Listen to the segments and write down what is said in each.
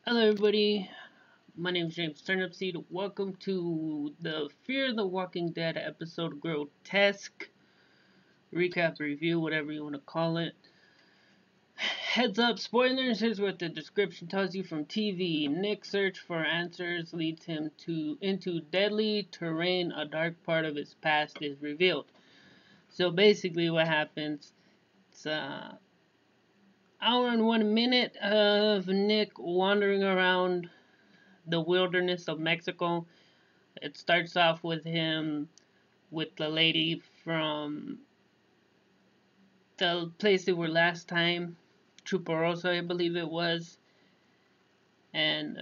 Hello everybody, my name is James Turnipseed. Welcome to the Fear the Walking Dead episode grotesque recap review, whatever you want to call it. Heads up, spoilers, here's what the description tells you from TV. Nick's search for answers leads him into deadly terrain. A dark part of his past is revealed. So basically what happens, it's hour and 1 minute of Nick wandering around the wilderness of Mexico. It starts off with him with the lady from the place they were last time, Chuparosa, I believe it was, and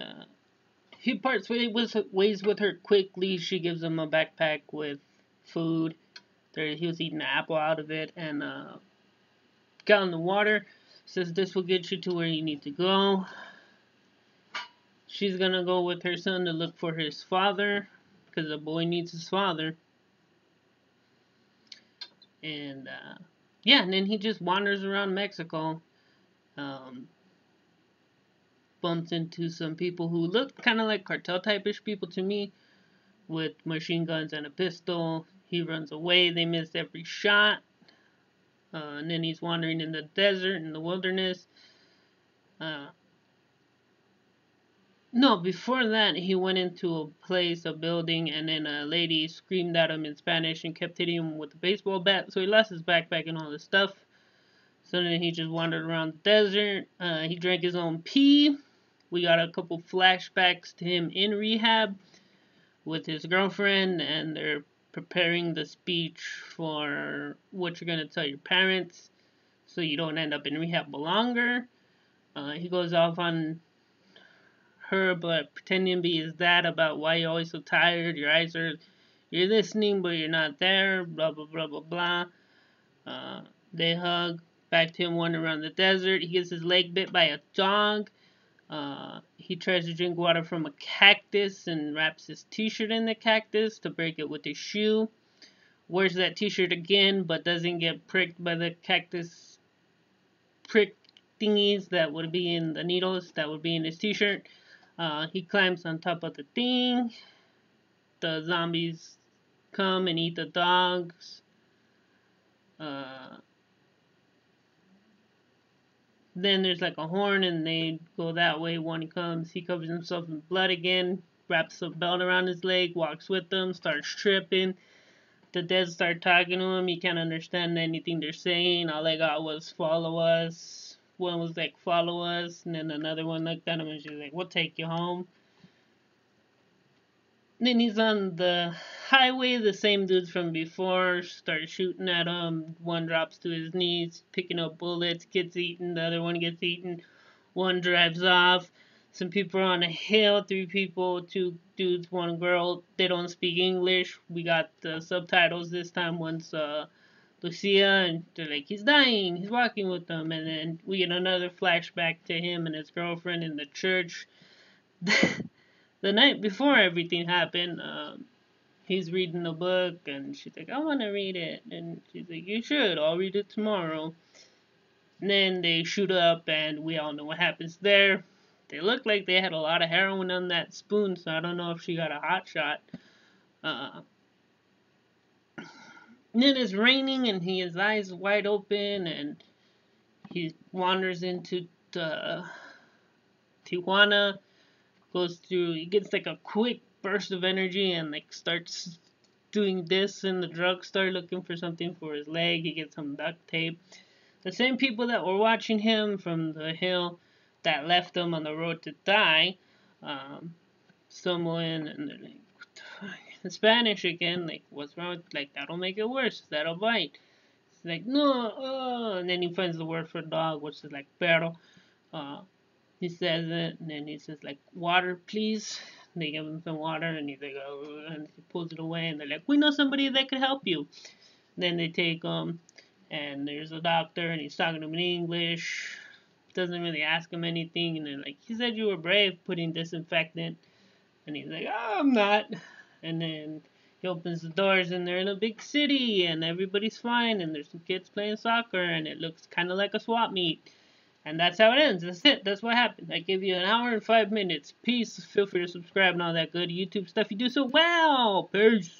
he parts ways with her quickly. She gives him a backpack with food. He was eating an apple out of it, and got in the water. Says this will get you to where you need to go. She's gonna go with her son to look for his father, because the boy needs his father. And yeah, and then he just wanders around Mexico, um, bumps into some people who look kind of like cartel type-ish people to me, with machine guns and a pistol. He runs away. They miss every shot. And then he's wandering in the desert, in the wilderness. Uh, no, before that, he went into a place, a building, and then a lady screamed at him in Spanish and kept hitting him with a baseball bat. So he lost his backpack and all this stuff. So then he just wandered around the desert. He drank his own pee. We got a couple flashbacks to him in rehab with his girlfriend, and they're preparing the speech for what you're going to tell your parents so you don't end up in rehab longer. He goes off on her, but pretending to be his dad about why you're always so tired. You're listening, but you're not there. Blah, blah, blah, blah, blah. They hug. Back to him wandering around the desert. He gets his leg bit by a dog. He tries to drink water from a cactus and wraps his t-shirt in the cactus to break it with his shoe. Wears that t-shirt again, but doesn't get pricked by the cactus prick thingies that would be in the needles that would be in his t-shirt. He climbs on top of the thing. The zombies come and eat the dogs. Then there's like a horn and they go that way. One comes, he covers himself in blood again, wraps a belt around his leg, walks with them, starts tripping. The dead start talking to him. He can't understand anything they're saying. All they got was follow us. One was like follow us, and then another one looked at him and she's like, we'll take you home. Then he's on the highway, the same dudes from before start shooting at him. One drops to his knees, picking up bullets, gets eaten, the other one gets eaten. One drives off. Some people are on a hill, 3 people, 2 dudes, 1 girl. They don't speak English. We got the subtitles this time. One's Lucia, and they're like, he's dying, he's walking with them. And then we get another flashback to him and his girlfriend in the church. The night before everything happened, he's reading the book, and she's like, I want to read it. And she's like, you should, I'll read it tomorrow. And then they shoot up, and we all know what happens there. They look like they had a lot of heroin on that spoon, so I don't know if she got a hot shot. Uh, and then it's raining, and his eyes wide open, and he wanders into Tijuana, goes through, he gets like a quick burst of energy and like starts doing this in the drugstore looking for something for his leg. He gets some duct tape. The same people that were watching him from the hill that left him on the road to die, someone, and they're like, what the fuck? In Spanish again, like, what's wrong? Like, that'll make it worse. That'll bite. It's like, no, oh. And then he finds the word for dog, which is like perro. Uh, he says it, and then he says, like, water, please. They give him some water, and he's like, oh, and he pulls it away, and they're like, we know somebody that could help you. Then they take him, and there's a doctor, and he's talking to him in English. Doesn't really ask him anything, and they're like, he said you were brave putting disinfectant. And he's like, oh, I'm not. And then he opens the doors, and they're in a big city, and everybody's fine, and there's some kids playing soccer, and it looks kind of like a swap meet. And that's how it ends. That's it. That's what happened. I gave you an hour and 5 minutes. Peace. Feel free to subscribe and all that good YouTube stuff. You do so well. Peace.